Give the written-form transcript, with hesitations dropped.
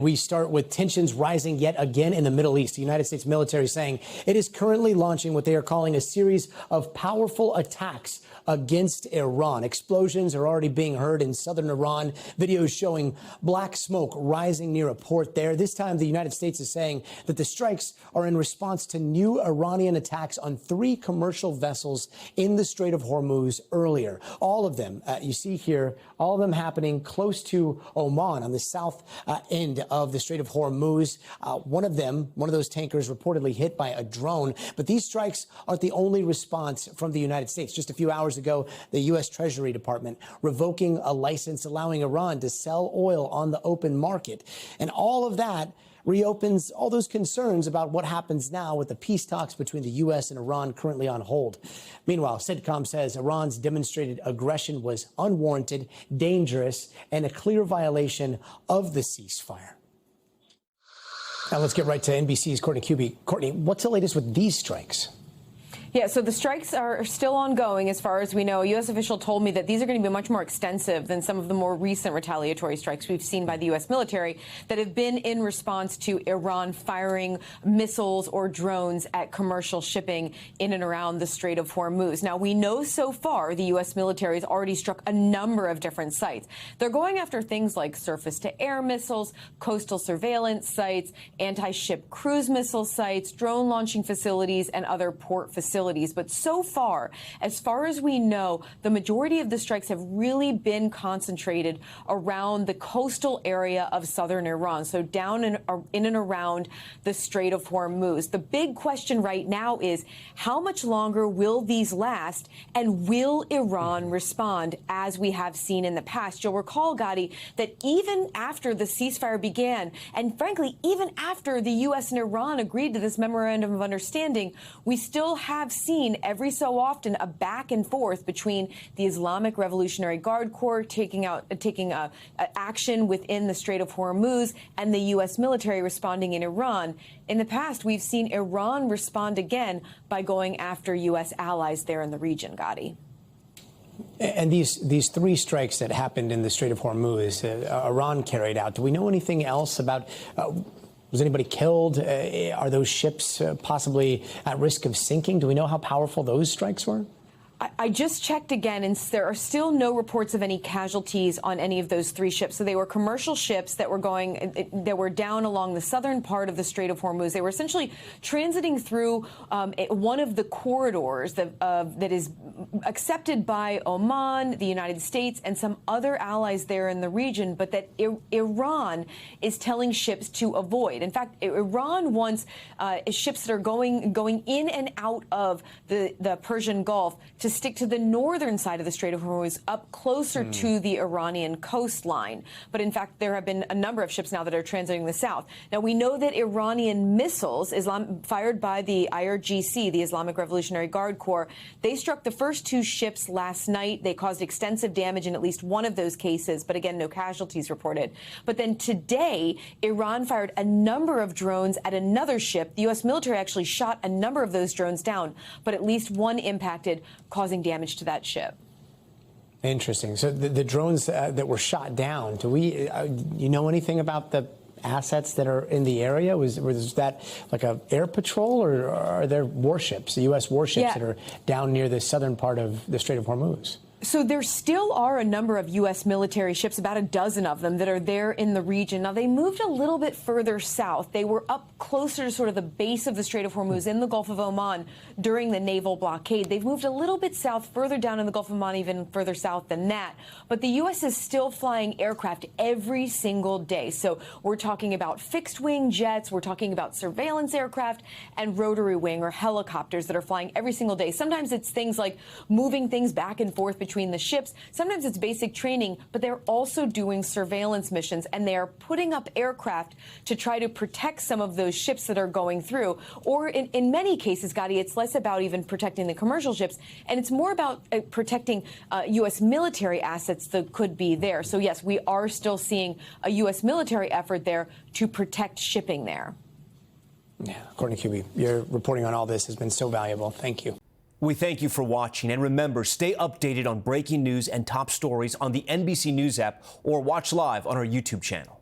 We start with tensions rising yet again in the Middle East. The United States military saying it is currently launching what they are calling a series of powerful attacks against Iran. Explosions are already being heard in southern Iran. Videos showing black smoke rising near a port there. This time, the United States is saying that the strikes are in response to new Iranian attacks on 3 commercial vessels in the Strait of Hormuz earlier. All of them, you see here, all of them happening close to Oman on the south end of the Strait of Hormuz. One of those tankers reportedly hit by a drone. But these strikes aren't the only response from the United States. Just a few hours ago, the U.S. Treasury Department revoking a license allowing Iran to sell oil on the open market. And all of that reopens all those concerns about what happens now with the peace talks between the U.S. and Iran currently on hold. Meanwhile, CENTCOM says Iran's demonstrated aggression was unwarranted, dangerous, and a clear violation of the ceasefire. Now let's get right to NBC's Courtney Kube. Courtney, what's the latest with these strikes? Yeah, so the strikes are still ongoing as far as we know. A U.S. official told me that these are going to be much more extensive than some of the more recent retaliatory strikes we've seen by the U.S. military that have been in response to Iran firing missiles or drones at commercial shipping in and around the Strait of Hormuz. Now, we know so far the U.S. military has already struck a number of different sites. They're going after things like surface-to-air missiles, coastal surveillance sites, anti-ship cruise missile sites, drone launching facilities, and other port facilities. But so far as we know, the majority of the strikes have really been concentrated around the coastal area of southern Iran, so down in and around the Strait of Hormuz. The big question right now is how much longer will these last, and will Iran respond as we have seen in the past? You'll recall, Gadi, that even after the ceasefire began, and frankly, even after the U.S. and Iran agreed to this memorandum of understanding, we still have seen every so often a back and forth between the Islamic Revolutionary Guard Corps taking action within the Strait of Hormuz and the U.S. military responding in Iran. In the past, we've seen Iran respond again by going after U.S. allies there in the region, Gadi. And these 3 strikes that happened in the Strait of Hormuz, Iran carried out. Do we know anything else about? Was anybody killed? Are those ships possibly at risk of sinking? Do we know how powerful those strikes were? I just checked again, and there are still no reports of any casualties on any of those 3 ships. So they were commercial ships that were down along the southern part of the Strait of Hormuz. They were essentially transiting through one of the corridors that is accepted by Oman, the United States, and some other allies there in the region, but that Iran is telling ships to avoid. In fact, Iran wants ships that are going in and out of the Persian Gulf to stick to the northern side of the Strait of Hormuz, up closer to the Iranian coastline. But in fact, there have been a number of ships now that are transiting the south. Now, we know that Iranian missiles fired by the IRGC, the Islamic Revolutionary Guard Corps, they struck the first 2 ships last night. They caused extensive damage in at least one of those cases, but again, no casualties reported. But then today, Iran fired a number of drones at another ship. The U.S. military actually shot a number of those drones down, but at least one impacted, causing damage to that ship. Interesting. So the drones that were shot down, do we, you know anything about the assets that are in the area? Was that like a air patrol, or are there warships, the U.S. warships that are down near the southern part of the Strait of Hormuz? So there still are a number of U.S. military ships, about a dozen of them, that are there in the region. Now, they moved a little bit further south. They were up closer to sort of the base of the Strait of Hormuz in the Gulf of Oman during the naval blockade. They've moved a little bit south, further down in the Gulf of Oman, even further south than that. But the U.S. is still flying aircraft every single day. So we're talking about fixed-wing jets, we're talking about surveillance aircraft, and rotary wing or helicopters that are flying every single day. Sometimes it's things like moving things back and forth between the ships. Sometimes it's basic training, but they're also doing surveillance missions, and they are putting up aircraft to try to protect some of those ships that are going through. Or in many cases, Gadi, it's less about even protecting the commercial ships, and it's more about protecting U.S. military assets that could be there. So yes, we are still seeing a U.S. military effort there to protect shipping there. Yeah, Courtney Kube, your reporting on all this has been so valuable. Thank you. We thank you for watching, and remember, stay updated on breaking news and top stories on the NBC News app or watch live on our YouTube channel.